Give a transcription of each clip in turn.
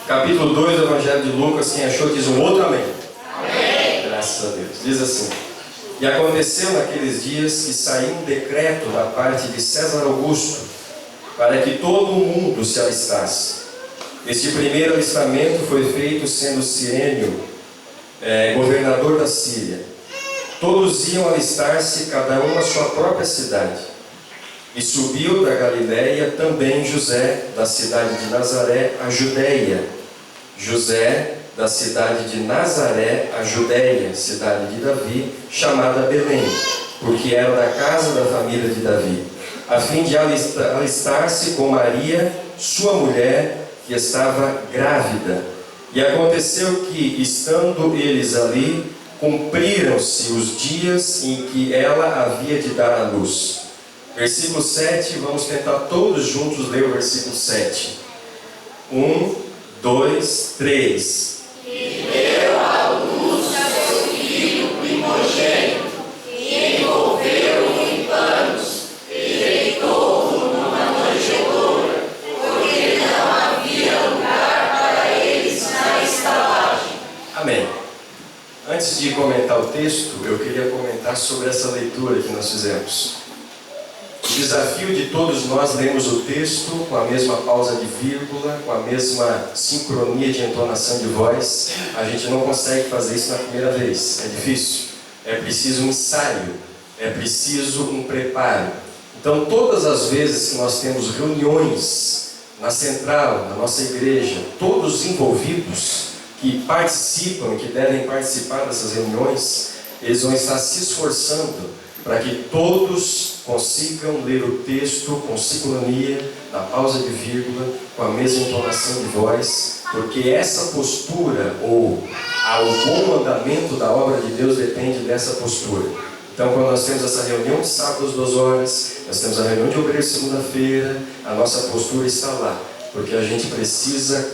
Capítulo 2 do Evangelho de Lucas, quem achou diz um outro amém. Amém. Graças a Deus. Diz assim: E aconteceu naqueles dias que saiu um decreto da parte de César Augusto, para que todo o mundo se alistasse. Este primeiro alistamento foi feito sendo Cirênio governador da Síria. Todos iam alistar-se, cada um à sua própria cidade. E subiu da Galiléia também José, da cidade de Nazaré, a Judeia. José, da cidade de Nazaré, a Judeia, cidade de Davi, chamada Belém, porque era da casa da família de Davi, a fim de alistar-se com Maria, sua mulher, que estava grávida. E aconteceu que, estando eles ali, cumpriram-se os dias em que ela havia de dar à luz. Versículo 7, vamos tentar todos juntos ler o versículo 7. 1, 2, 3. E deu à luz a seu filho primogênito, e envolveu-o em panos, e deitou-o numa manjedoura, porque não havia lugar para eles na estalagem. Amém. Antes de comentar o texto, eu queria comentar sobre essa leitura que nós fizemos. O desafio de todos nós lermos o texto com a mesma pausa de vírgula, com a mesma sincronia de entonação de voz. A gente não consegue fazer isso na primeira vez, é difícil. É preciso um ensaio, é preciso um preparo. Então, todas as vezes que nós temos reuniões na central, na nossa igreja, todos os envolvidos que participam e que devem participar dessas reuniões, eles vão estar se esforçando para que todos consigam ler o texto com sincronia, na pausa de vírgula, com a mesma entonação de voz, porque essa postura, ou o bom andamento da obra de Deus depende dessa postura. Então, quando nós temos essa reunião de sábado às 2 horas, nós temos a reunião de obreiro segunda-feira, a nossa postura está lá, porque a gente precisa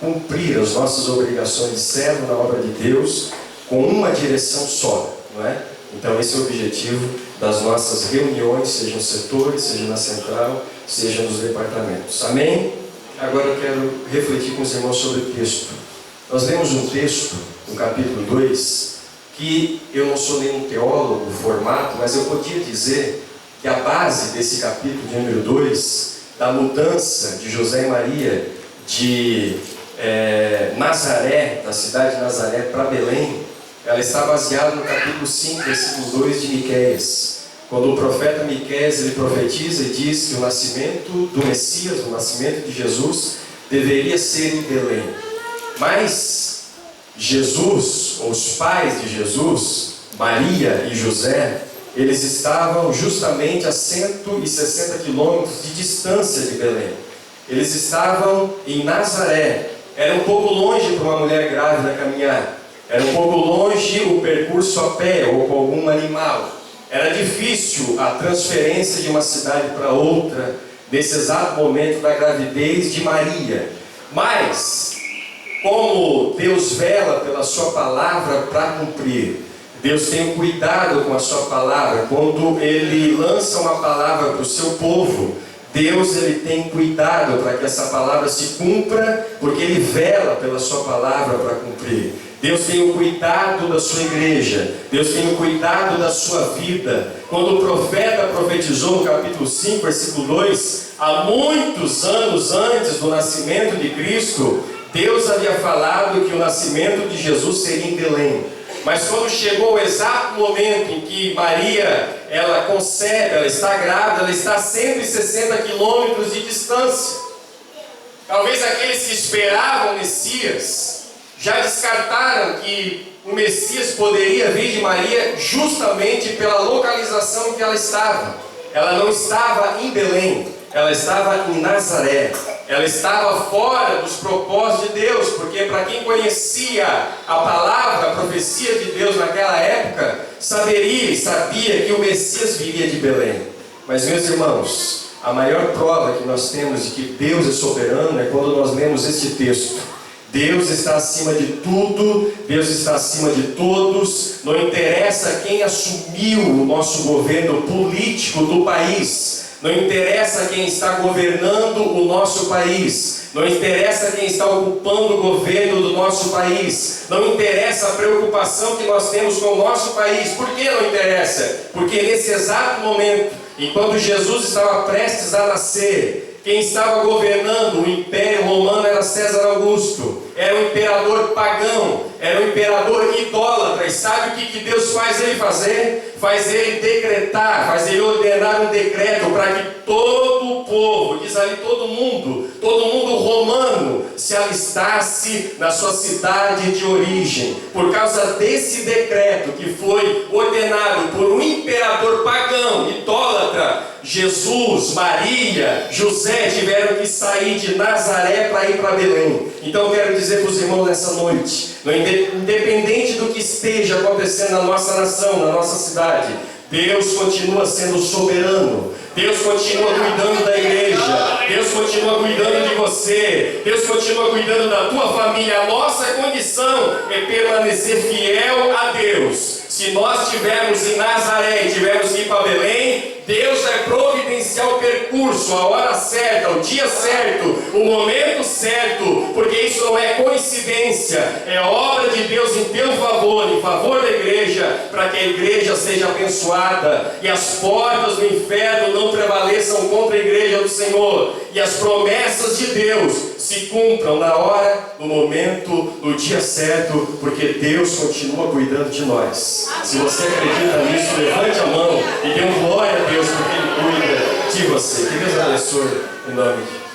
cumprir as nossas obrigações de servo na obra de Deus com uma direção só, não é? Então esse é o objetivo das nossas reuniões, seja nos setores, seja na central, seja nos departamentos. Amém? Agora eu quero refletir com os irmãos sobre o texto. Nós lemos um texto, no capítulo 2, que eu não sou nenhum teólogo formato, mas eu podia dizer que a base desse capítulo de número 2, da mudança de José e Maria de Nazaré, da cidade de Nazaré para Belém, ela está baseada no capítulo 5, versículo 2 de Miqueias. Quando o profeta Miqueias ele profetiza e diz que o nascimento do Messias, o nascimento de Jesus, deveria ser em Belém. Mas Jesus, os pais de Jesus, Maria e José, eles estavam justamente a 160 quilômetros de distância de Belém. Eles estavam em Nazaré. Era um pouco longe para uma mulher grávida caminhar. Era um pouco longe o percurso a pé ou com algum animal. Era difícil a transferência de uma cidade para outra nesse exato momento da gravidez de Maria. Mas, como Deus vela pela sua palavra para cumprir, Deus tem um cuidado com a sua palavra. Quando Ele lança uma palavra para o seu povo, Deus ele tem cuidado para que essa palavra se cumpra, porque Ele vela pela sua palavra para cumprir. Deus tem o cuidado da sua igreja, Deus tem o cuidado da sua vida. Quando o profeta profetizou no capítulo 5, versículo 2, há muitos anos antes do nascimento de Cristo, Deus havia falado que o nascimento de Jesus seria em Belém. Mas quando chegou o exato momento em que Maria, ela concebe, ela está grávida, ela está a 160 quilômetros de distância. Talvez aqueles que esperavam o Messias já descartaram que o Messias poderia vir de Maria justamente pela localização em que ela estava. Ela não estava em Belém, ela estava em Nazaré. Ela estava fora dos propósitos de Deus, porque para quem conhecia a palavra, a profecia de Deus naquela época, saberia e sabia que o Messias viria de Belém. Mas, meus irmãos, a maior prova que nós temos de que Deus é soberano é quando nós lemos este texto. Deus está acima de tudo, Deus está acima de todos, não interessa quem assumiu o nosso governo político do país, Não interessa quem está governando o nosso país. Não interessa quem está ocupando o governo do nosso país. Não interessa a preocupação que nós temos com o nosso país. Por que não interessa? Porque nesse exato momento, enquanto Jesus estava prestes a nascer, quem estava governando o Império Romano era César Augusto. Era um imperador pagão, era um imperador idólatra. E sabe o que Deus faz ele fazer? Faz ele decretar, faz ele ordenar um decreto para que todo o povo, diz ali todo mundo romano, se alistasse na sua cidade de origem. Por causa desse decreto que foi ordenado por um imperador pagão, idólatra, Jesus, Maria, José tiveram que sair de Nazaré para ir para Belém. Então eu quero dizer para os irmãos nessa noite, independente do que esteja acontecendo na nossa nação, na nossa cidade, Deus continua sendo soberano. Deus continua cuidando da igreja. Deus continua cuidando de você. Deus continua cuidando da tua família. A nossa condição é permanecer fiel a Deus. Se nós estivermos em Nazaré e tivermos que ir para Belém, Deus vai providenciar o percurso, a hora certa, o dia certo, o momento certo, porque isso não é coincidência, é obra de Deus em teu favor, em favor da igreja, para que a igreja seja abençoada e as portas do inferno não prevaleçam contra a igreja do Senhor, e as promessas de Deus se cumpram na hora, no momento, no dia certo, porque Deus continua cuidando de nós. Se você acredita nisso, levante a mão e dê glória a Deus, porque Ele cuida de você. Que Deus abençoe em nome de Jesus.